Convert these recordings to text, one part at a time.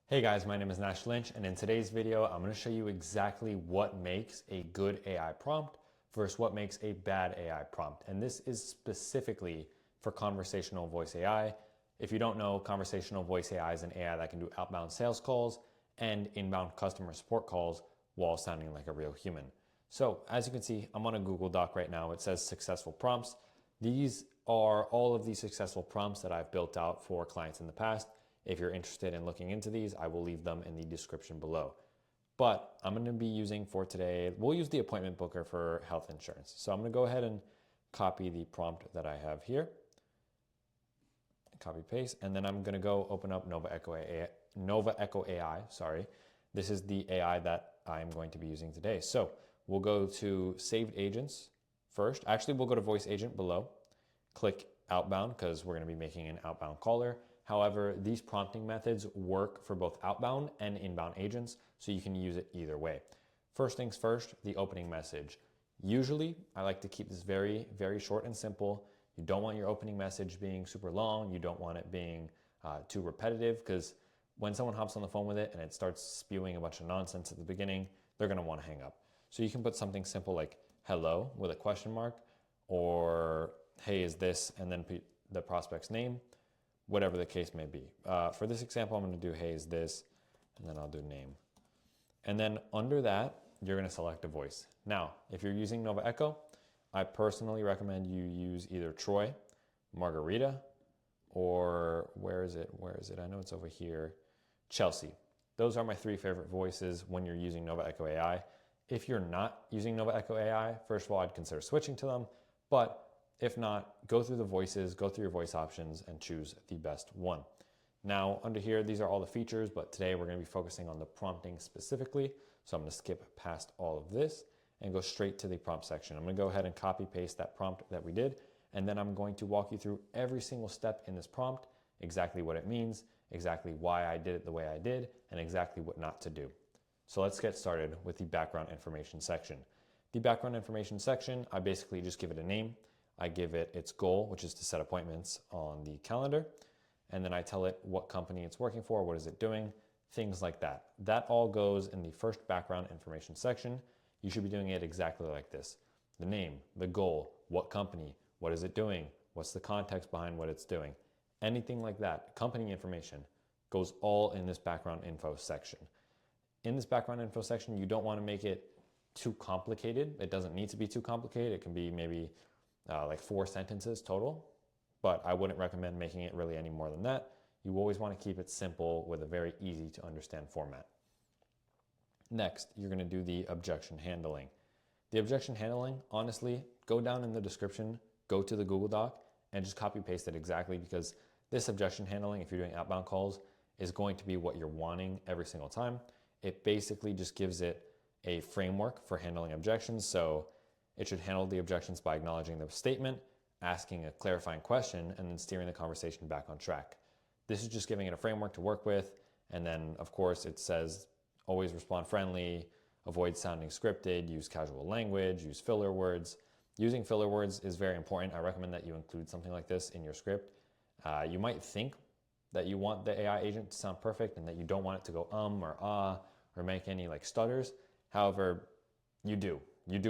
Hey guys, my name is Nash Lynch, and in today's video, I'm going to show you exactly what makes a good AI prompt versus what makes a bad AI prompt. And this is specifically for conversational voice AI. If you don't know, conversational voice AI is an AI that can do outbound sales calls and inbound customer support calls while sounding like a real human. So as you can see, I'm on a Google Doc right now. It says successful prompts. These are all of these successful prompts that I've built out for clients in the past. If you're interested in looking into these, I will leave them in the description below. But I'm going to be using for today, we'll use the appointment booker for health insurance. So I'm going to go ahead and copy the prompt that I have here. Copy paste, and then I'm going to go open up Nova Echo AI. Sorry. This is the AI that I'm going to be using today. So we'll go to saved agents first. Actually, we'll go to voice agent below. Click outbound because we're going to be making an outbound caller. However, these prompting methods work for both outbound and inbound agents, so you can use it either way. First things first, the opening message. Usually, I like to keep this very, very short and simple. You don't want your opening message being super long. You don't want it being too repetitive, because when someone hops on the phone with it and it starts spewing a bunch of nonsense at the beginning, they're going to want to hang up. So you can put something simple like hello with a question mark, or hey, is this, and then the prospect's name, whatever the case may be. For this example, I'm going to do hey, is this, and then I'll do name. And then under that, you're going to select a voice. Now, if you're using Nova Echo, I personally recommend you use either Troy, Margarita, or where is it? I know it's over here. Chelsea. Those are my three favorite voices when you're using Nova Echo AI. If you're not using Nova Echo AI, first of all, I'd consider switching to them. But if not, go through the voices, go through your voice options, and choose the best one. Now, under here, these are all the features, but today we're going to be focusing on the prompting specifically. So I'm going to skip past all of this and go straight to the prompt section. I'm going to go ahead and copy paste that prompt that we did, and then I'm going to walk you through every single step in this prompt, exactly what it means, exactly why I did it the way I did, and exactly what not to do. So let's get started with the background information section. The background information section, I basically just give it a name. I give it its goal, which is to set appointments on the calendar. And then I tell it what company it's working for, what is it doing, things like that. That all goes in the first background information section. You should be doing it exactly like this. The name, the goal, what company, what is it doing, what's the context behind what it's doing. Anything like that, company information, goes all in this background info section. In this background info section, you don't want to make it too complicated. It doesn't need to be too complicated. It can be maybe like 4 sentences total, but I wouldn't recommend making it really any more than that. You always want to keep it simple with a very easy to understand format. Next, you're going to do the objection handling. The objection handling, honestly, go down in the description, go to the Google Doc, and just copy paste it exactly, because this objection handling, if you're doing outbound calls, is going to be what you're wanting every single time. It basically just gives it a framework for handling objections. So it should handle the objections by acknowledging the statement, asking a clarifying question, and then steering the conversation back on track. This is just giving it a framework to work with. And then, of course, it says always respond friendly, avoid sounding scripted, use casual language, use filler words. Using filler words is very important. I recommend that you include something like this in your script. You might think that you want the AI agent to sound perfect and that you don't want it to go or ah or make any like stutters. However, you do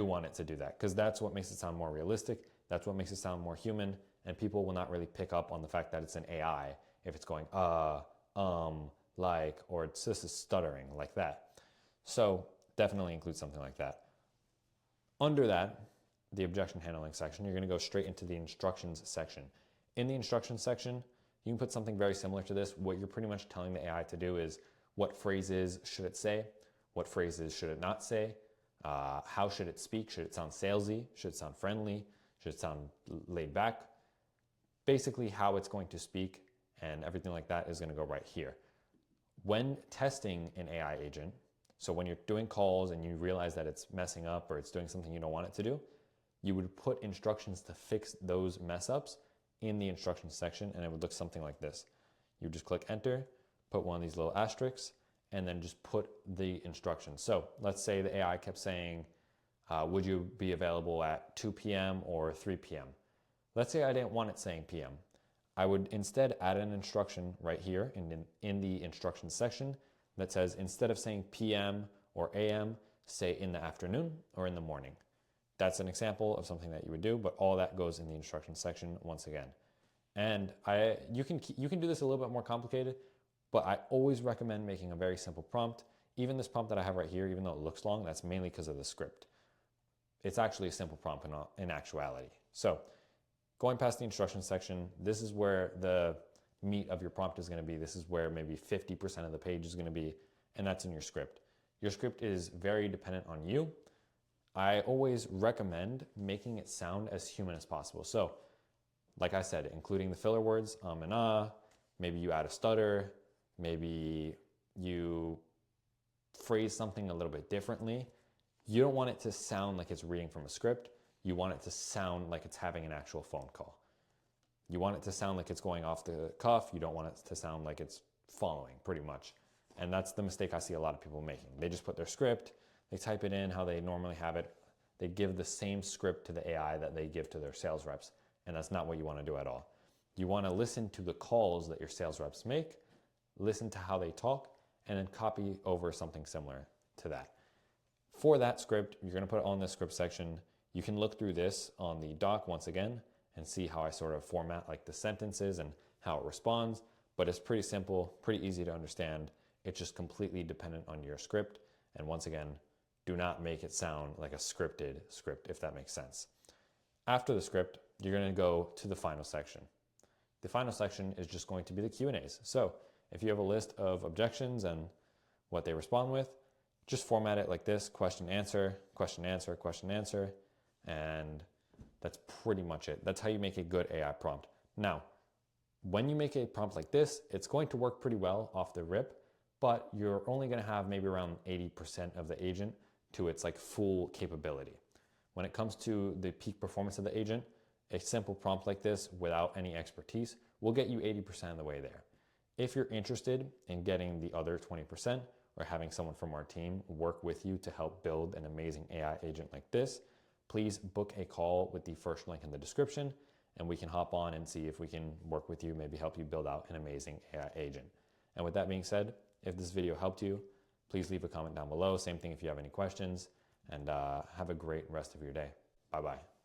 want it to do that, because that's what makes it sound more realistic. That's what makes it sound more human, and people will not really pick up on the fact that it's an AI if it's going like, or it's just stuttering like that. So definitely include something like that. Under that, the objection handling section, you're going to go straight into the instructions section. In the instructions section, you can put something very similar to this. What you're pretty much telling the AI to do is what phrases should it say, what phrases should it not say, how should it speak? Should it sound salesy? Should it sound friendly? Should it sound laid back? Basically how it's going to speak, and everything like that is going to go right here. When testing an AI agent, so when you're doing calls and you realize that it's messing up or it's doing something you don't want it to do, you would put instructions to fix those mess ups in the instructions section, and it would look something like this. You just click enter, put one of these little asterisks, and then just put the instructions. So let's say the AI kept saying, would you be available at 2 p.m. or 3 p.m.? Let's say I didn't want it saying p.m. I would instead add an instruction right here in the instructions section that says, instead of saying PM or AM, say in the afternoon or in the morning. That's an example of something that you would do, but all that goes in the instructions section once again. And you can do this a little bit more complicated, but I always recommend making a very simple prompt. Even this prompt that I have right here, even though it looks long, that's mainly because of the script. It's actually a simple prompt in actuality. So going past the instructions section, this is where the meat of your prompt is going to be. This is where maybe 50% of the page is going to be, and that's in your script. Your script is very dependent on you. I always recommend making it sound as human as possible. So, like I said, including the filler words, and ah, maybe you add a stutter, maybe you phrase something a little bit differently. You don't want it to sound like it's reading from a script. You want it to sound like it's having an actual phone call. You want it to sound like it's going off the cuff. You don't want it to sound like it's following, pretty much. And that's the mistake I see a lot of people making. They just put their script, they type it in how they normally have it. They give the same script to the AI that they give to their sales reps. And that's not what you want to do at all. You want to listen to the calls that your sales reps make, listen to how they talk, and then copy over something similar to that. For that script, you're going to put it on the script section. You can look through this on the doc once again and see how I sort of format like the sentences and how it responds. But it's pretty simple, pretty easy to understand. It's just completely dependent on your script. And once again, do not make it sound like a scripted script, if that makes sense. After the script, you're going to go to the final section. The final section is just going to be the Q&As. So if you have a list of objections and what they respond with, just format it like this: question, answer, question, answer, question, answer. And that's pretty much it. That's how you make a good AI prompt. Now, when you make a prompt like this, it's going to work pretty well off the rip, but you're only going to have maybe around 80% of the agent to its like full capability. When it comes to the peak performance of the agent, a simple prompt like this without any expertise will get you 80% of the way there. If you're interested in getting the other 20% or having someone from our team work with you to help build an amazing AI agent like this, please book a call with the first link in the description, and we can hop on and see if we can work with you, maybe help you build out an amazing AI agent. And with that being said, if this video helped you, please leave a comment down below. Same thing if you have any questions, and have a great rest of your day. Bye-bye.